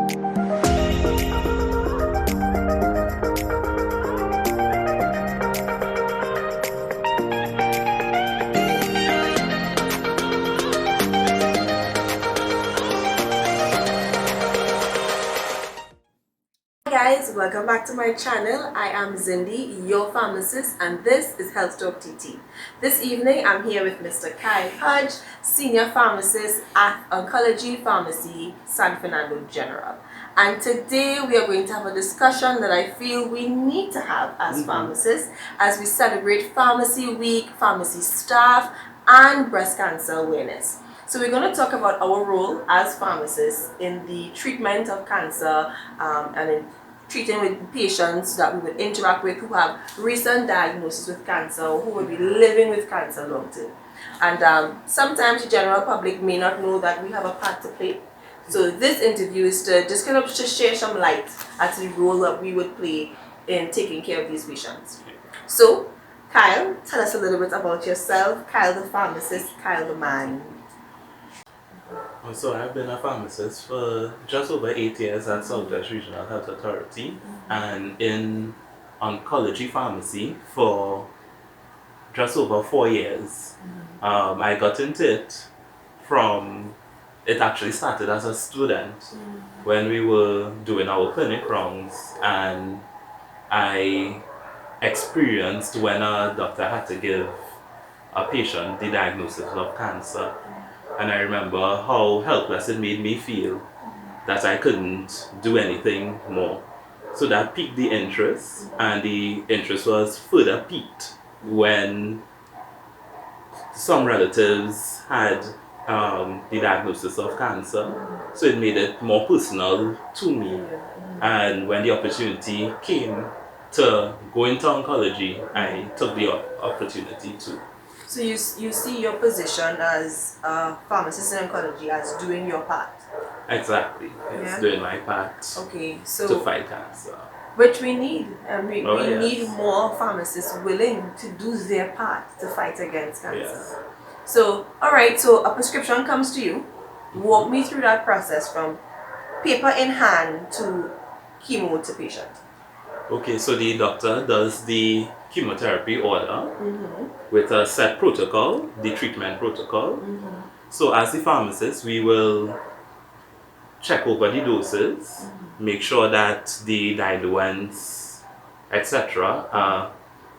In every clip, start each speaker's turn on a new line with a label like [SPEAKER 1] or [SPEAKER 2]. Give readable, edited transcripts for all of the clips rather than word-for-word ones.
[SPEAKER 1] Guys, welcome back to my channel. I am Zindi, your pharmacist, and this is Health Talk TT. This evening I'm here with Mr. Kyle Hodge, Senior Pharmacist at Oncology Pharmacy, San Fernando General. And today we are going to have a discussion that I feel we need to have as pharmacists as we celebrate Pharmacy Week, pharmacy staff, and breast cancer awareness. So we're going to talk about our role as pharmacists in the treatment of cancer and in treating with patients that we would interact with who have recent diagnosis with cancer or who will be living with cancer long term. And sometimes the general public may not know that we have a part to play. So this interview is to just kind of just share some light at the role that we would play in taking care of these patients. So Kyle, tell us a little bit about yourself. Kyle the pharmacist, Kyle the man.
[SPEAKER 2] So I've been a pharmacist for just over 8 years at Southwest Regional Health Authority and in oncology pharmacy for just over 4 years. I got into it it actually started as a student when we were doing our clinic rounds, and I experienced when a doctor had to give a patient the diagnosis of cancer. And I remember how helpless it made me feel that I couldn't do anything more. So that piqued the interest, and the interest was further piqued when some relatives had the diagnosis of cancer. So it made it more personal to me. And when the opportunity came to go into oncology, I took the opportunity to.
[SPEAKER 1] So you see your position as a pharmacist in oncology as doing your part?
[SPEAKER 2] Exactly. It's doing my part to fight cancer.
[SPEAKER 1] Which we need. And we need more pharmacists willing to do their part to fight against cancer.
[SPEAKER 2] Yes.
[SPEAKER 1] So, alright, so a prescription comes to you. Walk me through that process from paper in hand to chemo to patient.
[SPEAKER 2] Okay, so the doctor does the chemotherapy order with a set protocol, the treatment protocol. So as the pharmacist, we will check over the doses, make sure that the diluents, etc., are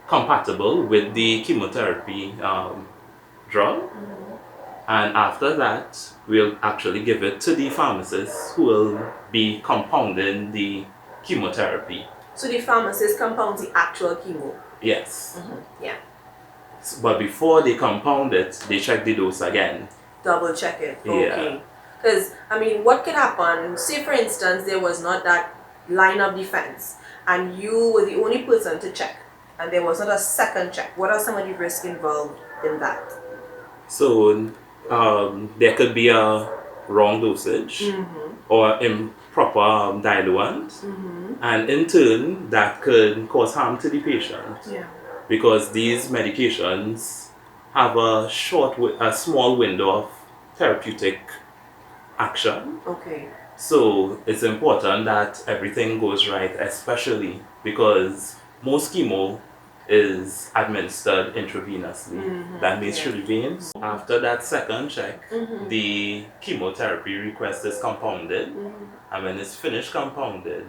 [SPEAKER 2] compatible with the chemotherapy drug. And after that, we'll actually give it to the pharmacist who will be compounding the chemotherapy.
[SPEAKER 1] So the pharmacist compounds the actual chemo?
[SPEAKER 2] Yes.
[SPEAKER 1] Yeah.
[SPEAKER 2] But before they compound it, they check the dose again.
[SPEAKER 1] Double check it. Okay.
[SPEAKER 2] Yeah.
[SPEAKER 1] Because, I mean, what could happen, say for instance, there was not that line of defense and you were the only person to check and there was not a second check. What are some of the risks involved in that?
[SPEAKER 2] So there could be a wrong dosage or improper diluent, and in turn that could cause harm to the patient. Because these medications have a small window of therapeutic action. So it's important that everything goes right, especially because most chemo is administered intravenously. That means through the veins. After that second check, the chemotherapy request is compounded, and when it's finished compounded,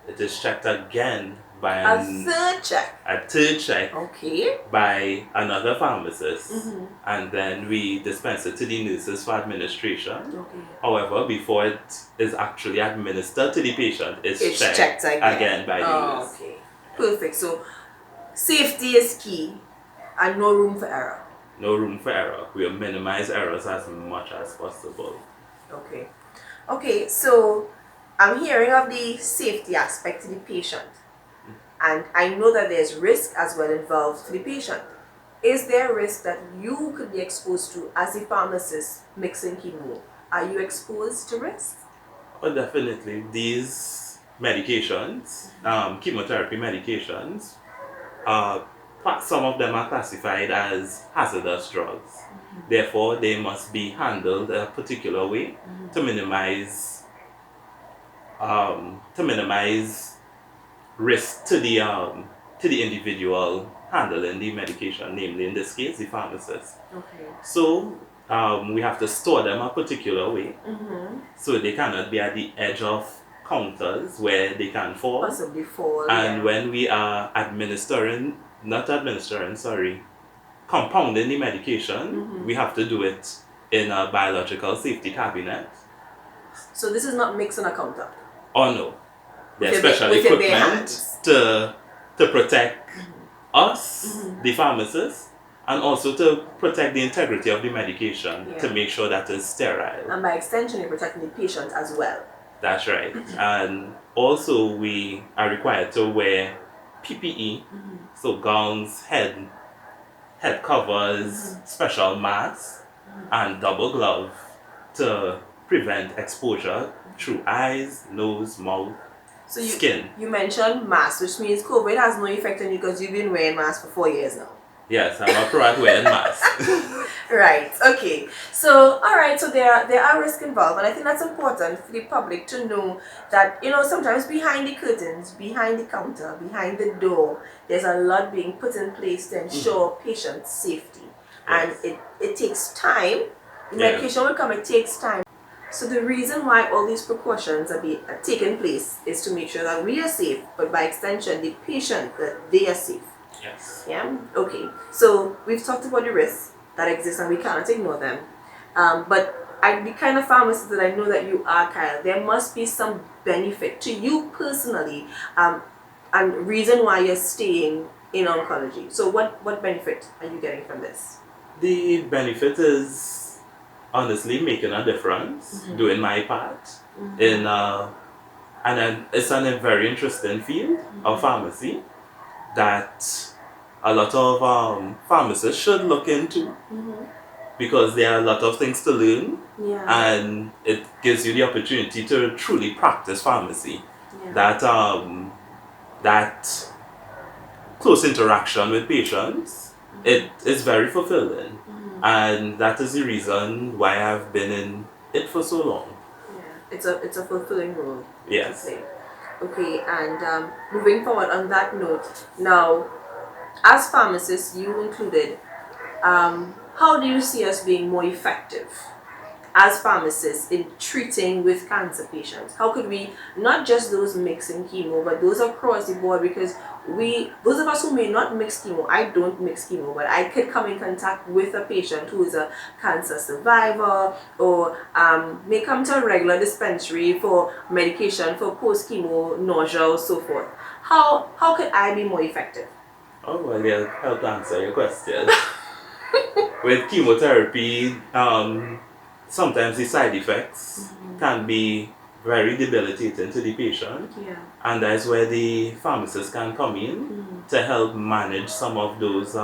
[SPEAKER 2] it is checked again by
[SPEAKER 1] a third check
[SPEAKER 2] by another pharmacist, and then we dispense it to the nurses for administration. However, before it is actually administered to the patient, it's checked again by the nurse.
[SPEAKER 1] Perfect. So safety is key and no room for error.
[SPEAKER 2] No room for error. We'll minimize errors as much as possible.
[SPEAKER 1] Okay, so I'm hearing of the safety aspect to the patient, and I know that there's risk as well involved to the patient. Is there a risk that you could be exposed to as a pharmacist mixing chemo? Are you exposed to risk?
[SPEAKER 2] Oh, definitely. These medications, chemotherapy medications, some of them are classified as hazardous drugs. Therefore, they must be handled a particular way to minimize to minimize risk to the individual handling the medication, namely in this case the pharmacist.
[SPEAKER 1] Okay.
[SPEAKER 2] So we have to store them a particular way, so they cannot be at the edge of counters where they can fall.
[SPEAKER 1] Possibly fall.
[SPEAKER 2] And when we are compounding the medication, we have to do it in a biological safety cabinet.
[SPEAKER 1] So this is not mixed on a counter?
[SPEAKER 2] Oh no. There's special equipment to protect us, the pharmacists, and also to protect the integrity of the medication, to make sure that it's sterile.
[SPEAKER 1] And by extension, you're protecting the patient as well.
[SPEAKER 2] That's right. And also we are required to wear PPE, so gowns, head covers, special masks, and double glove to prevent exposure through eyes, nose, mouth, skin.
[SPEAKER 1] You mentioned masks, which means COVID has no effect on you because you've been wearing masks for 4 years now.
[SPEAKER 2] Yes, I'm a pro at wearing masks.
[SPEAKER 1] Right, okay. So, alright, so there are risks involved, and I think that's important for the public to know that, sometimes behind the curtains, behind the counter, behind the door, there's a lot being put in place to ensure patient safety. Yes. And it takes time. The medication will come, it takes time. So the reason why all these precautions are taking place is to make sure that we are safe, but by extension, the patient, that they are safe.
[SPEAKER 2] Yes.
[SPEAKER 1] Yeah? Okay. So we've talked about the risks that exist and we cannot ignore them. But the kind of pharmacist that I know that you are, Kyle, there must be some benefit to you personally, and reason why you're staying in oncology. So what benefit are you getting from this?
[SPEAKER 2] The benefit is honestly making a difference, doing my part in and it's a very interesting field of pharmacy that a lot of pharmacists should look into, because there are a lot of things to learn, and it gives you the opportunity to truly practice pharmacy. That close interaction with patients, it is very fulfilling, and that is the reason why I've been in it for so long.
[SPEAKER 1] It's a fulfilling role.
[SPEAKER 2] Yes.
[SPEAKER 1] Okay, and moving forward on that note, now, as pharmacists, you included, how do you see us being more effective as pharmacists in treating with cancer patients? How could we, not just those mixing chemo, but those across the board, because those of us who may not mix chemo, I don't mix chemo, but I could come in contact with a patient who is a cancer survivor, or may come to a regular dispensary for medication for post-chemo nausea or so forth. How could I be more effective?
[SPEAKER 2] Oh, well, I'll help answer your question. With chemotherapy, sometimes the side effects can be very debilitating to the patient, and that's where the pharmacist can come in to help manage some of those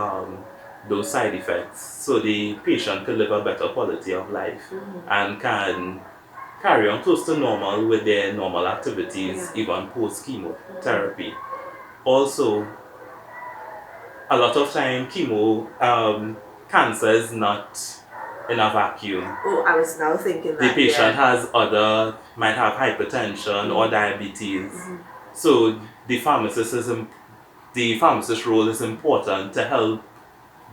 [SPEAKER 2] side effects, so the patient can live a better quality of life and can carry on close to normal with their normal activities, even post chemotherapy. Also, a lot of time cancer is not in a vacuum.
[SPEAKER 1] Oh, I was now thinking that.
[SPEAKER 2] The patient might have hypertension or diabetes. So the pharmacist's role is important to help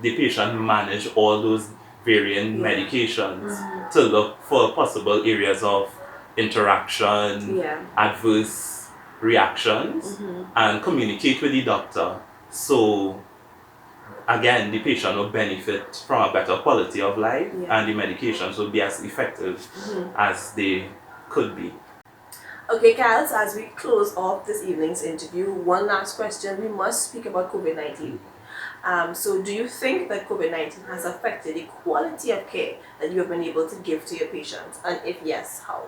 [SPEAKER 2] the patient manage all those varying medications, to look for possible areas of interaction, adverse reactions, and communicate with the doctor. So again, the patient will benefit from a better quality of life, and the medications will be as effective as they could be.
[SPEAKER 1] Okay, Kyle, so as we close off this evening's interview, one last question. We must speak about COVID-19. So do you think that COVID-19 has affected the quality of care that you have been able to give to your patients? And if yes, how?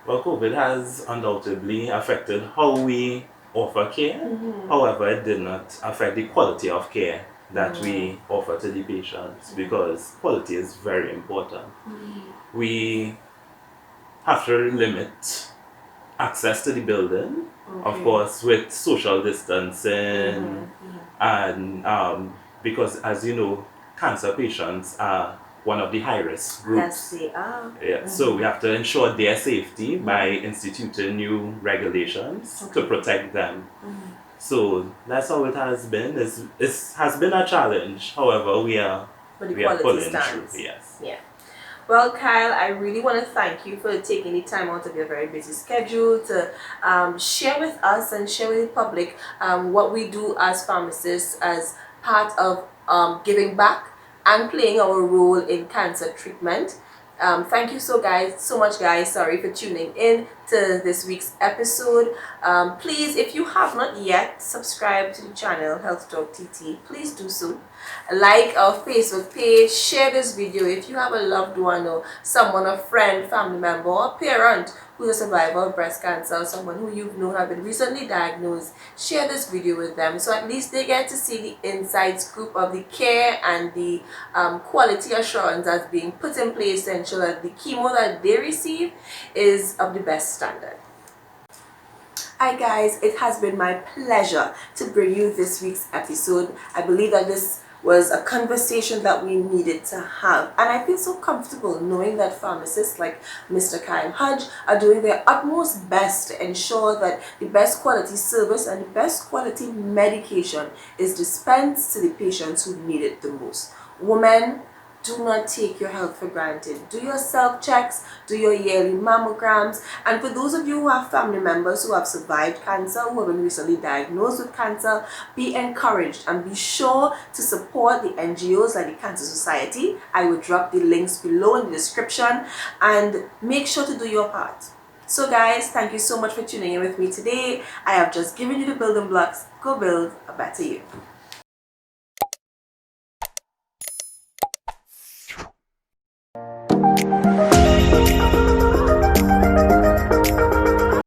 [SPEAKER 2] Well, COVID has undoubtedly affected how we offer care. However, it did not affect the quality of care that we offer to the patients, because quality is very important. We have to limit access to the building, of course, with social distancing, and because, as you know, cancer patients are one of the high-risk
[SPEAKER 1] Yes,
[SPEAKER 2] groups.
[SPEAKER 1] they are.
[SPEAKER 2] Yeah, so we have to ensure their safety by instituting new regulations to protect them. So that's how it has been. It has been a challenge. However, we are
[SPEAKER 1] But the
[SPEAKER 2] pulling
[SPEAKER 1] quality
[SPEAKER 2] through.
[SPEAKER 1] stands.
[SPEAKER 2] Yes.
[SPEAKER 1] Yeah. Well, Kyle, I really want to thank you for taking the time out of your very busy schedule to share with us and share with the public what we do as pharmacists as part of giving back and playing our role in cancer treatment. Thank you so much guys, sorry for tuning in to this week's episode. Please, if you have not yet subscribed to the channel Health Talk TT, please do so. Like our Facebook page, share this video if you have a loved one or someone, a friend, family member or parent who's a survivor of breast cancer, or someone who you've known have been recently diagnosed. Share this video with them so at least they get to see the inside scoop of the care and the quality assurance that's being put in place to ensure that the chemo that they receive is of the best standard. Hi guys, it has been my pleasure to bring you this week's episode. I believe that this was a conversation that we needed to have, and I feel so comfortable knowing that pharmacists like Mr. Kyle Hodge are doing their utmost best to ensure that the best quality service and the best quality medication is dispensed to the patients who need it the most. Women, do not take your health for granted. Do your self-checks, do your yearly mammograms, and for those of you who have family members who have survived cancer, who have been recently diagnosed with cancer, be encouraged and be sure to support the NGOs like the Cancer Society. I will drop the links below in the description, and make sure to do your part. So guys, thank you so much for tuning in with me today. I have just given you the building blocks. Go build a better you.